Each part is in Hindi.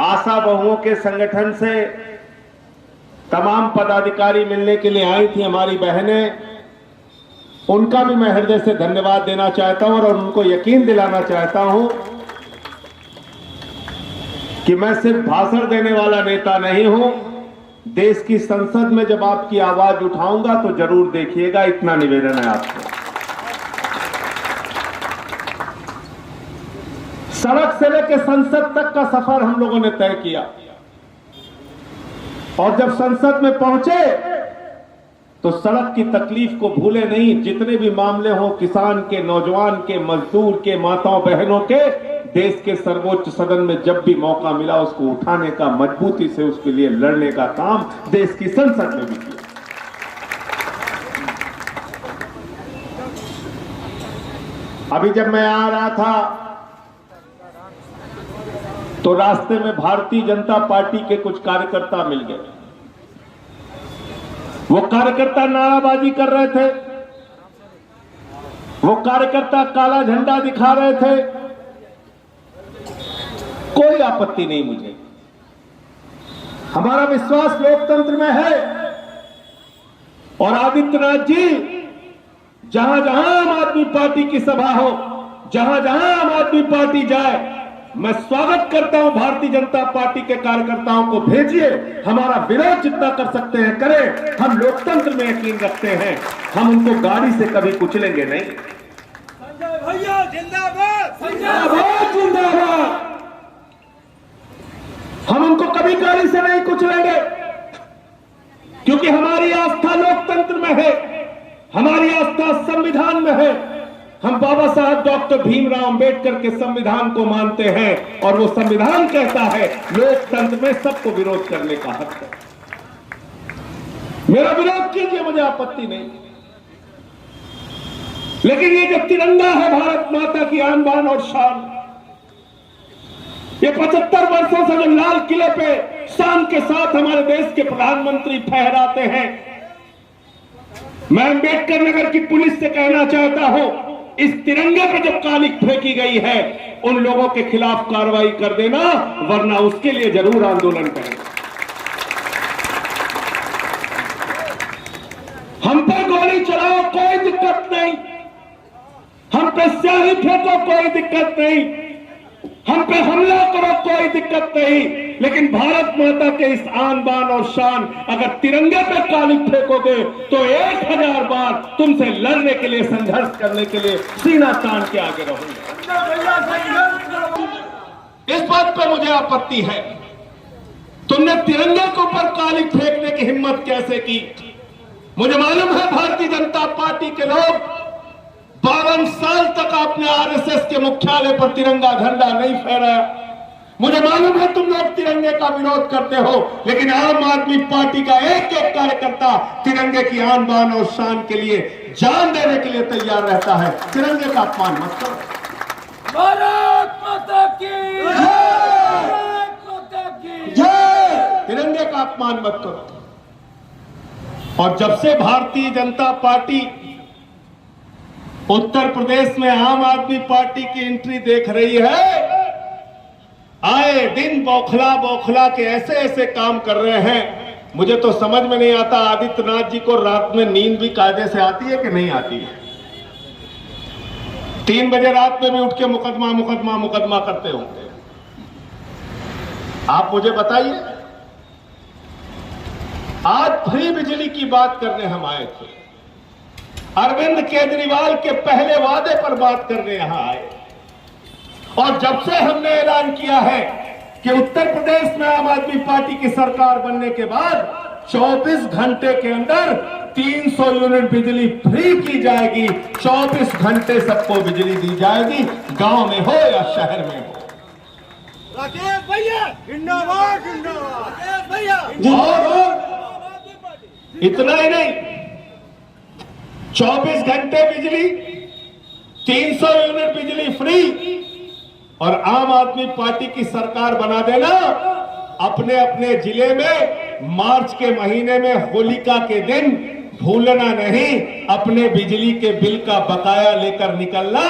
आशा बहुओं के संगठन से तमाम पदाधिकारी मिलने के लिए आई थी हमारी बहनें, उनका भी मैं हृदय से धन्यवाद देना चाहता हूं और उनको यकीन दिलाना चाहता हूं कि मैं सिर्फ भाषण देने वाला नेता नहीं हूं। देश की संसद में जब आपकी आवाज उठाऊंगा तो जरूर देखिएगा, इतना निवेदन है आपसे। सड़क से लेकर संसद तक का सफर हम लोगों ने तय किया और जब संसद में पहुंचे तो सड़क की तकलीफ को भूले नहीं। जितने भी मामले हो, किसान के, नौजवान के, मजदूर के, माताओं बहनों के, देश के सर्वोच्च सदन में जब भी मौका मिला उसको उठाने का, मजबूती से उसके लिए लड़ने का काम देश की संसद में भी किया। अभी जब मैं आ रहा था तो रास्ते में भारतीय जनता पार्टी के कुछ कार्यकर्ता मिल गए। वो कार्यकर्ता नाराबाजी कर रहे थे, वो कार्यकर्ता काला झंडा दिखा रहे थे। कोई आपत्ति नहीं मुझे, हमारा विश्वास लोकतंत्र में है और आदित्यनाथ जी जहां जहां आम आदमी पार्टी की सभा हो, जहां जहां आम आदमी पार्टी जाए, मैं स्वागत करता हूं। भारतीय जनता पार्टी के कार्यकर्ताओं को भेजिए, हमारा विरोध जितना कर सकते हैं करें। हम लोकतंत्र में यकीन रखते हैं, हम उनको गाड़ी से कभी कुचलेंगे नहीं। संजय भैया जिंदाबाद, जिंदाबाद जिंदाबाद। हम उनको कभी गाड़ी से नहीं कुचलेंगे क्योंकि हमारी आस्था लोकतंत्र में है, हमारी आस्था संविधान में है। हम बाबा साहब डॉक्टर भीमराव अंबेडकर के संविधान को मानते हैं और वो संविधान कहता है लोकतंत्र में सबको विरोध करने का हक है। मेरा विरोध कीजिए, मुझे आपत्ति नहीं, लेकिन ये जो तिरंगा है भारत माता की आन बान और शान, ये 75 वर्षों से जो लाल किले पे शान के साथ हमारे देश के प्रधानमंत्री फहराते हैं, मैं अंबेडकर नगर की पुलिस से कहना चाहता हूं, इस तिरंगे पे जब कालिक फेंकी गई है उन लोगों के खिलाफ कार्रवाई कर देना, वरना उसके लिए जरूर आंदोलन करें। हम पे गोली चलाओ कोई दिक्कत नहीं, हम पे स्याही फेंको कोई दिक्कत नहीं, हम पे हमला करो कोई दिक्कत नहीं, लेकिन भारत माता के इस आन बान और शान अगर तिरंगे पे कालिक फेंकोगे तो 1000 बार तुमसे लड़ने के लिए, संघर्ष करने के लिए सीना तान के आगे रहूंगा। इस बात पे मुझे आपत्ति है, तुमने तिरंगे के ऊपर कालिक फेंकने की हिम्मत कैसे की? मुझे मालूम है भारतीय जनता पार्टी के लोग 52 साल तक आपने आरएसएस के मुख्यालय पर तिरंगा झंडा नहीं फहराया। मुझे मालूम है तुम लोग तिरंगे का विरोध करते हो, लेकिन आम आदमी पार्टी का एक एक कार्यकर्ता तिरंगे की आन बान और शान के लिए जान देने के लिए तैयार रहता है। तिरंगे का अपमान मत करो। भारत माता की जय। तिरंगे का अपमान मत करो। और जब से भारतीय जनता पार्टी उत्तर प्रदेश में आम आदमी पार्टी की एंट्री देख रही है, आए दिन बौखला बौखला के ऐसे ऐसे काम कर रहे हैं, मुझे तो समझ में नहीं आता आदित्यनाथ जी को रात में नींद भी कायदे से आती है कि नहीं आती है? 3 बजे रात में भी उठ के मुकदमा मुकदमा मुकदमा करते होंगे। आप मुझे बताइए, आज फ्री बिजली की बात करने हम आए थे, अरविंद केजरीवाल के पहले वादे पर बात करने यहां आए, और जब से हमने ऐलान किया है कि उत्तर प्रदेश में आम आदमी पार्टी की सरकार बनने के बाद 24 घंटे के अंदर 300 यूनिट बिजली फ्री की जाएगी। 24 घंटे सबको बिजली दी जाएगी, गांव में हो या शहर में हो। राकेश भैया जिंदाबाद, जिंदाबाद राकेश भैया। और इतना ही नहीं, 24 घंटे बिजली, 300 यूनिट बिजली फ्री, और आम आदमी पार्टी की सरकार बना देना। अपने अपने जिले में मार्च के महीने में होलिका के दिन भूलना नहीं, अपने बिजली के बिल का बकाया लेकर निकलना।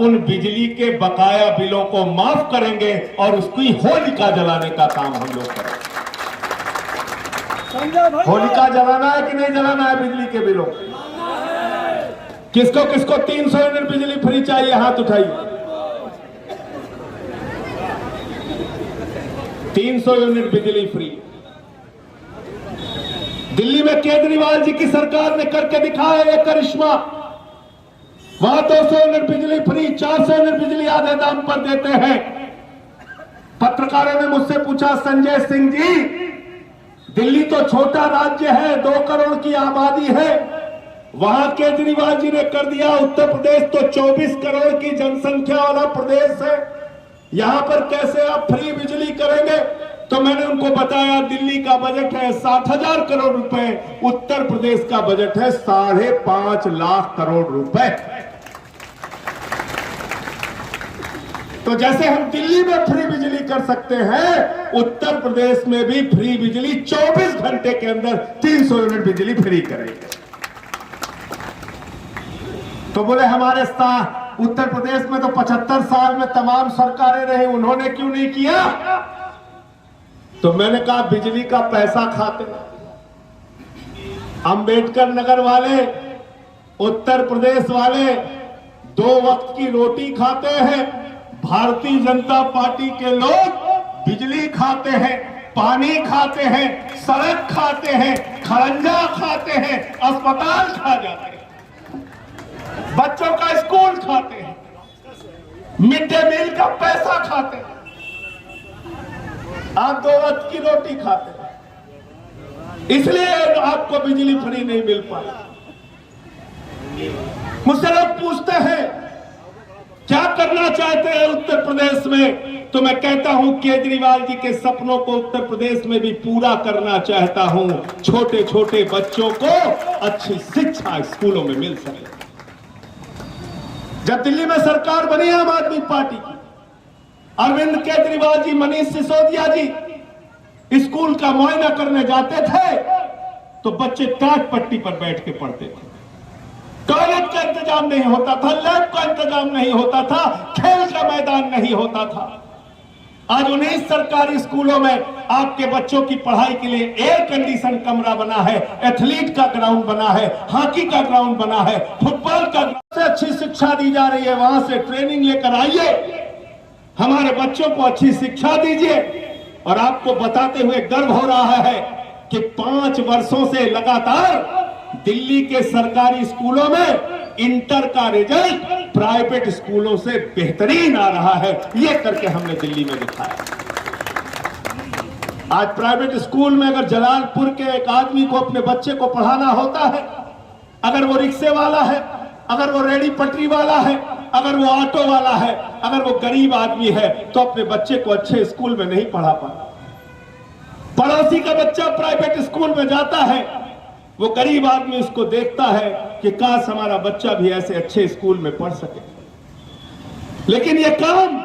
उन बिजली के बकाया बिलों को माफ करेंगे और उसकी होलिका जलाने का काम हम लोग करेंगे। होलिका जलाना है कि नहीं जलाना है बिजली के बिलों? किसको किसको 300 यूनिट बिजली फ्री चाहिए, हाथ उठाइए। 300 यूनिट बिजली फ्री। दिल्ली में केजरीवाल जी की सरकार ने करके दिखाया ये करिश्मा। वहां 200 यूनिट बिजली फ्री, 400 यूनिट बिजली आधे दाम पर देते हैं। पत्रकारों ने मुझसे पूछा, संजय सिंह जी, दिल्ली तो छोटा राज्य है, 2 करोड़ की आबादी है, वहां केजरीवाल जी ने कर दिया। उत्तर प्रदेश तो 24 करोड़ की जनसंख्या वाला प्रदेश है, यहां पर कैसे आप फ्री बिजली करेंगे? तो मैंने उनको बताया, दिल्ली का बजट है 60,000 करोड़ रुपए, उत्तर प्रदेश का बजट है 5.5 लाख करोड़ रुपए। तो जैसे हम दिल्ली में फ्री बिजली कर सकते हैं, उत्तर प्रदेश में भी फ्री बिजली 24 घंटे के अंदर 300 यूनिट बिजली फ्री करेंगे। तो बोले हमारे उत्तर प्रदेश में तो 75 साल में तमाम सरकारें रही, उन्होंने क्यों नहीं किया? तो मैंने कहा, बिजली का पैसा खाते अंबेडकर नगर वाले, उत्तर प्रदेश वाले 2 वक्त की रोटी खाते हैं। भारतीय जनता पार्टी के लोग बिजली खाते हैं, पानी खाते हैं, सड़क खाते हैं, खरंजा खाते हैं, अस्पताल खा जाते हैं, बच्चों का स्कूल खाते हैं, मिड डे मील का पैसा खाते हैं। आप 2 वक्त की रोटी खाते हैं, इसलिए आपको बिजली फ्री नहीं मिल पाई। मुझसे लोग पूछते हैं क्या करना चाहते हैं उत्तर प्रदेश में, तो मैं कहता हूं केजरीवाल जी के सपनों को उत्तर प्रदेश में भी पूरा करना चाहता हूं। छोटे छोटे बच्चों को अच्छी शिक्षा स्कूलों में मिल सके। जब दिल्ली में सरकार बनी आम आदमी पार्टी की, अरविंद केजरीवाल जी, मनीष सिसोदिया जी स्कूल का मुआयना करने जाते थे तो बच्चे टाट पट्टी पर बैठ के पढ़ते थे। टॉयलेट का इंतजाम नहीं होता था, लैब का इंतजाम नहीं होता था, खेल का मैदान नहीं होता था। आज 19 सरकारी स्कूलों में आपके बच्चों की पढ़ाई के लिए एयर कंडीशन कमरा बना है, एथलीट का ग्राउंड बना है, हॉकी का ग्राउंड बना है, फुटबॉल का से अच्छी शिक्षा दी जा रही है। वहां से ट्रेनिंग लेकर आइए, हमारे बच्चों को अच्छी शिक्षा दीजिए। और आपको बताते हुए गर्व हो रहा है कि 5 वर्षों से लगातार दिल्ली के सरकारी स्कूलों में इंटर का रिजल्ट प्राइवेट स्कूलों से बेहतरीन आ रहा है। यह करके हमने दिल्ली में दिखाया। आज प्राइवेट स्कूल में अगर जलालपुर के एक आदमी को अपने बच्चे को पढ़ाना होता है, अगर वो रिक्शे वाला है, अगर वो रेडी पटरी वाला है, अगर वो ऑटो वाला है, अगर वो गरीब आदमी है, तो अपने बच्चे को अच्छे स्कूल में नहीं पढ़ा पाता। पड़ोसी का बच्चा प्राइवेट स्कूल में जाता है, वो गरीब आदमी उसको देखता है कि काश हमारा बच्चा भी ऐसे अच्छे स्कूल में पढ़ सके। लेकिन ये काम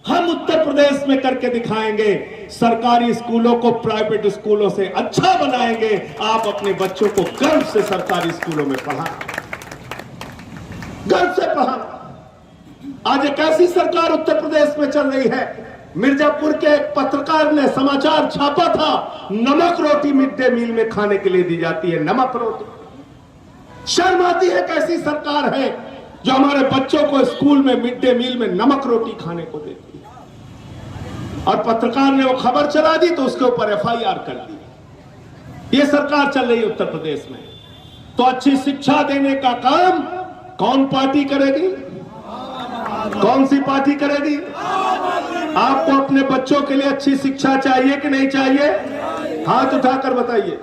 हम उत्तर प्रदेश में करके दिखाएंगे। सरकारी स्कूलों को प्राइवेट स्कूलों से अच्छा बनाएंगे। आप अपने बच्चों को गर्व से सरकारी स्कूलों में पढ़ाएं, गर्व से पढ़ाएं। आज एक ऐसी सरकार उत्तर प्रदेश में चल रही है, मिर्जापुर के एक पत्रकार ने समाचार छापा था, नमक रोटी मिड डे मील में खाने के लिए दी जाती है, नमक रोटी। शर्म आती है कैसी सरकार है जो हमारे बच्चों को स्कूल में मिड डे मील में नमक रोटी खाने को देती है। और पत्रकार ने वो खबर चला दी तो उसके ऊपर FIR कर दी। ये सरकार चल रही है उत्तर प्रदेश में। तो अच्छी शिक्षा देने का काम कौन पार्टी करेगी? कौन सी पार्टी करेगी? आपको अपने बच्चों के लिए अच्छी शिक्षा चाहिए कि नहीं चाहिए? हाथ उठाकर बताइए।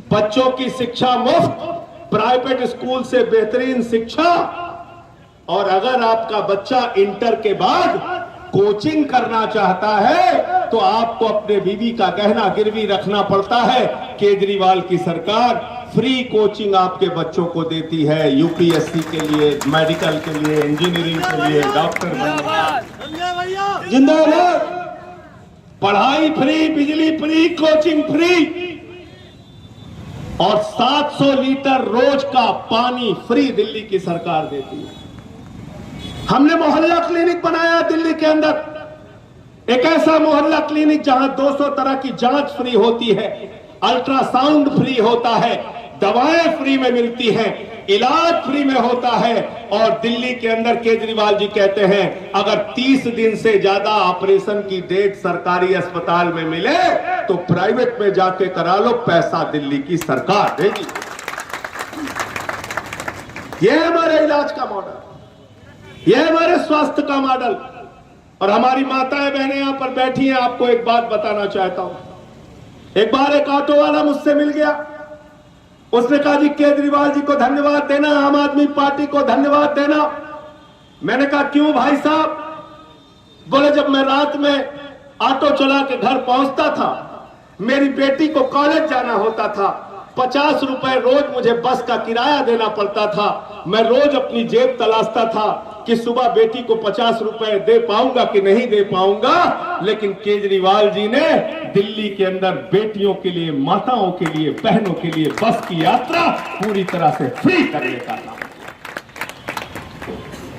बच्चों की शिक्षा मुफ्त, प्राइवेट स्कूल से बेहतरीन शिक्षा। और अगर आपका बच्चा इंटर के बाद कोचिंग करना चाहता है तो आपको अपने बीवी का गहना गिरवी रखना पड़ता है। केजरीवाल की सरकार फ्री कोचिंग आपके बच्चों को देती है, यूपीएससी के लिए, मेडिकल के लिए, इंजीनियरिंग के लिए, डॉक्टर बनने। जिंदाबाद। पढ़ाई फ्री, बिजली फ्री, कोचिंग फ्री और 700 लीटर रोज का पानी फ्री दिल्ली की सरकार देती है। हमने मोहल्ला क्लिनिक बनाया दिल्ली के अंदर, एक ऐसा मोहल्ला क्लिनिक जहां 200 तरह की जांच फ्री होती है, अल्ट्रासाउंड फ्री होता है, दवाएं फ्री में मिलती हैं, इलाज फ्री में होता है। और दिल्ली के अंदर केजरीवाल जी कहते हैं अगर 30 दिन से ज्यादा ऑपरेशन की डेट सरकारी अस्पताल में मिले तो प्राइवेट में जाके करा लो, पैसा दिल्ली की सरकार देगी। यह है हमारे इलाज का मॉडल, यह है हमारे स्वास्थ्य का मॉडल। और हमारी माताएं बहनें यहां पर बैठी हैं, आपको एक बात बताना चाहता हूं। एक बार एक ऑटो वाला मुझसे मिल गया, उसने कहा जी केजरीवाल जी को धन्यवाद देना, आम आदमी पार्टी को धन्यवाद देना। मैंने कहा क्यों भाई साहब? बोले जब मैं रात में ऑटो चला के घर पहुंचता था, मेरी बेटी को कॉलेज जाना होता था, 50 रुपए रोज मुझे बस का किराया देना पड़ता था। मैं रोज अपनी जेब तलाशता था कि सुबह बेटी को 50 रुपए दे पाऊंगा कि नहीं दे पाऊंगा। लेकिन केजरीवाल जी ने दिल्ली के अंदर बेटियों के लिए, माताओं के लिए, बहनों के लिए बस की यात्रा पूरी तरह से फ्री करने का काम,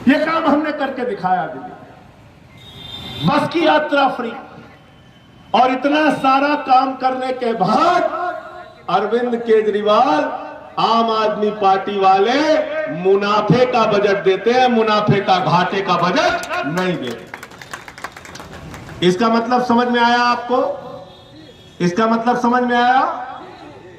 यह काम हमने करके दिखाया। दिल्ली बस की यात्रा फ्री, और इतना सारा काम करने के बाद अरविंद केजरीवाल, आम आदमी पार्टी वाले मुनाफे का बजट देते हैं, मुनाफे का, घाटे का बजट नहीं देते। इसका मतलब समझ में आया आपको? इसका मतलब समझ में आया?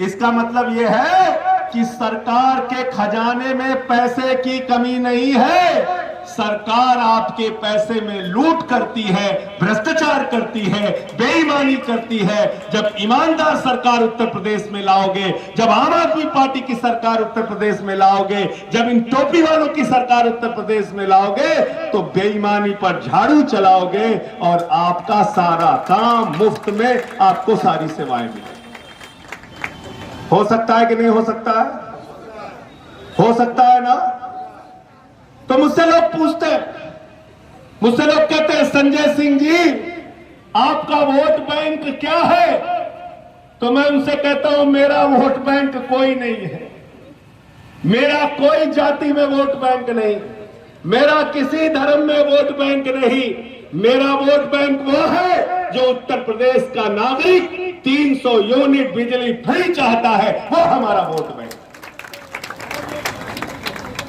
इसका मतलब यह है कि सरकार के खजाने में पैसे की कमी नहीं है। सरकार आपके पैसे में लूट करती है, भ्रष्टाचार करती है, बेईमानी करती है। जब ईमानदार सरकार उत्तर प्रदेश में लाओगे, जब आम आदमी पार्टी की सरकार उत्तर प्रदेश में लाओगे, जब इन टोपी वालों की सरकार उत्तर प्रदेश में लाओगे तो बेईमानी पर झाड़ू चलाओगे और आपका सारा काम मुफ्त में, आपको सारी सेवाएं मिलेंगी। हो सकता है कि नहीं हो सकता है? हो सकता है ना? तो मुझसे लोग पूछते हैं, मुझसे लोग कहते हैं संजय सिंह जी आपका वोट बैंक क्या है? तो मैं उनसे कहता हूं मेरा वोट बैंक कोई नहीं है, मेरा कोई जाति में वोट बैंक नहीं, मेरा किसी धर्म में वोट बैंक नहीं। मेरा वोट बैंक वो है जो उत्तर प्रदेश का नागरिक 300 यूनिट बिजली फ्री चाहता है, वो हमारा वोट बैंक।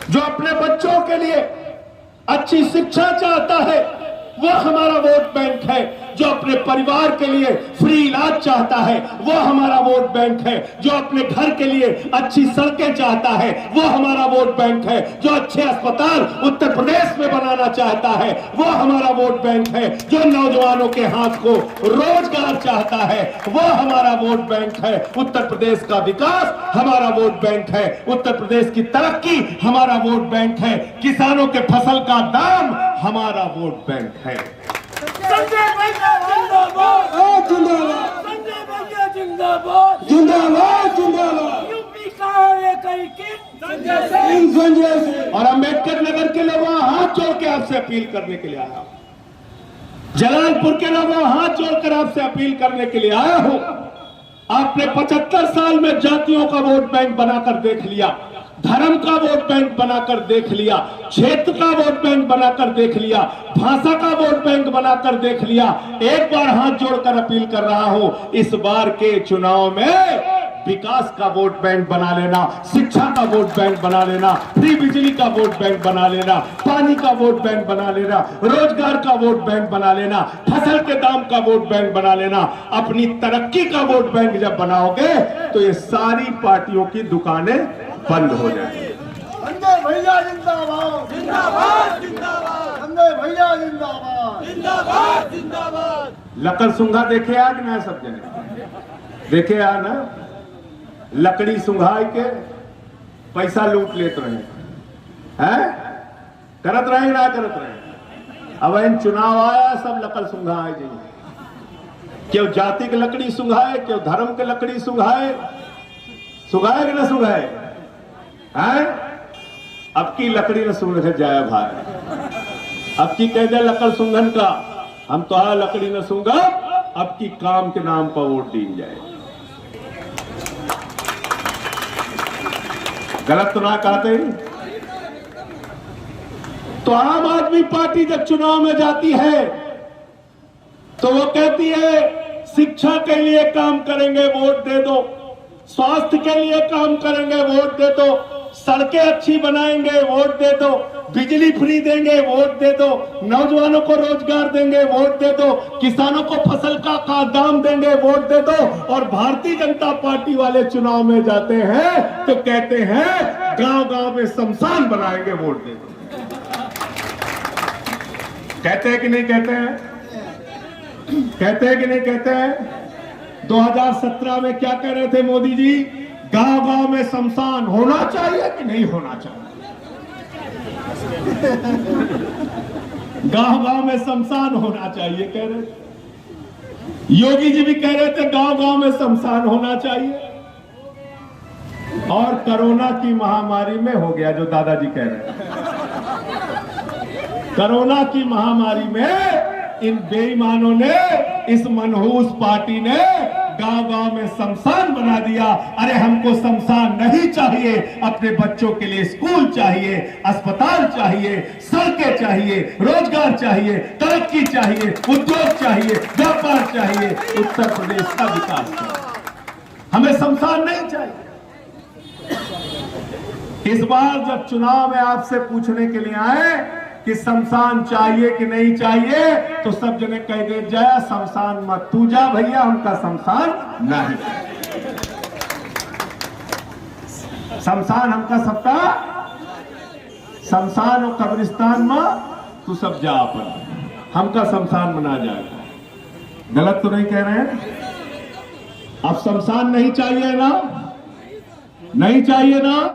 जो अपने बच्चों के लिए अच्छी शिक्षा चाहता है, वो हमारा वोट बैंक है। जो अपने परिवार के लिए फ्री इलाज चाहता है, वो हमारा वोट बैंक है। जो अपने घर के लिए अच्छी सड़कें चाहता है, वो हमारा वोट बैंक है। जो अच्छे अस्पताल उत्तर प्रदेश में बनाना चाहता है, वो हमारा वोट बैंक है। जो नौजवानों के हाथ को रोजगार चाहता है, वो हमारा वोट बैंक है। उत्तर प्रदेश का विकास हमारा वोट बैंक है। उत्तर प्रदेश की तरक्की हमारा वोट बैंक है। किसानों के फसल का दाम हमारा वोट बैंक है। संजय भैया जिंदाबाद, जिंदाबाद। संजय भैया जिंदाबाद, जिंदाबाद, जिंदाबाद। यूपी का एक संजय सिंह, संजय सिंह। और अम्बेडकर नगर के लोगों हाथ जोड़ के आपसे अपील करने के लिए आया हूं। जलालपुर के लोगों हाथ जोड़कर आपसे अपील करने के लिए आया हूं। आपने 75 साल में जातियों का वोट बैंक बनाकर देख लिया, धर्म का वोट बैंक बनाकर देख लिया, क्षेत्र का वोट बैंक बनाकर देख लिया, भाषा का वोट बैंक बनाकर देख लिया। एक बार हाथ जोड़कर अपील कर रहा हूं, इस बार के चुनाव में विकास का वोट बैंक बना लेना, शिक्षा का वोट बैंक बना लेना, फ्री बिजली का वोट बैंक बना लेना, पानी का वोट बैंक बना लेना, रोजगार का वोट बैंक बना लेना, फसल के दाम का वोट बैंक बना लेना। अपनी तरक्की का वोट बैंक जब बनाओगे तो ये सारी पार्टियों की दुकानें बंद हो जाएगी। संजय भैया जिंदाबाद, जिंदाबाद, जिंदाबाद। संजय भैया जिंदाबाद, जिंदाबाद, जिंदाबाद। लकर सुंगा देखे आज ना, सब जने देखे आ ना। लकड़ी सुंघाई के पैसा लूट लेते रहे हैं, करत रहे ना करत रहे। अब इन चुनाव आया सब लकड़ सुंघाए जाइए, क्यों जाति के लकड़ी सुंघाए, क्यों धर्म के लकड़ी सुंघाए, सुंघाए कि ना सुंघाए हैं? अब की लकड़ी न सुंघ जाए भाई, अब की कह दे लकड़ सुंघन का, हम तो लकड़ी न सूंगा, अब की काम के नाम पर वोट दी जाए। गलत तो ना कहते। तो आम आदमी पार्टी जब चुनाव में जाती है तो वो कहती है शिक्षा के लिए काम करेंगे वोट दे दो, स्वास्थ्य के लिए काम करेंगे वोट दे दो, सड़कें अच्छी बनाएंगे वोट दे दो, बिजली फ्री देंगे वोट दे दो, नौजवानों को रोजगार देंगे वोट दे दो, किसानों को फसल का दाम देंगे वोट दे दो। और भारतीय जनता पार्टी वाले चुनाव में जाते हैं तो कहते हैं गांव गांव में शमशान बनाएंगे वोट दे दो। कहते हैं कि नहीं कहते हैं? कहते हैं कि नहीं कहते हैं? 2017 में क्या कह रहे थे मोदी जी? गांव गांव में शमशान होना चाहिए कि नहीं होना चाहिए? गांव गांव में शमशान होना चाहिए कह रहे थे। योगी जी भी कह रहे थे गांव गांव में शमशान होना चाहिए। और कोरोना की महामारी में हो गया जो दादाजी कह रहे हैं। कोरोना की महामारी में इन बेईमानों ने, इस मनहूस पार्टी ने गांव गांव में शमशान बना दिया। अरे हमको शमशान नहीं चाहिए, अपने बच्चों के लिए स्कूल चाहिए, अस्पताल चाहिए, सड़कें चाहिए, रोजगार चाहिए, तरक्की चाहिए, उद्योग चाहिए, व्यापार चाहिए, उत्तर प्रदेश का विकास चाहिए। हमें शमशान नहीं चाहिए। इस बार जब चुनाव में आपसे पूछने के लिए आए कि शमशान चाहिए कि नहीं चाहिए, तो सब जने कह दे जाए शमशान मत तू जा भैया, हमका शमशान नहीं, शमशान हमका सबका, शमशान और कब्रिस्तान में तू सब जा अपन, हमका शमशान बना जाएगा। गलत तो नहीं कह रहे हैं? अब शमशान नहीं चाहिए ना, नहीं चाहिए ना?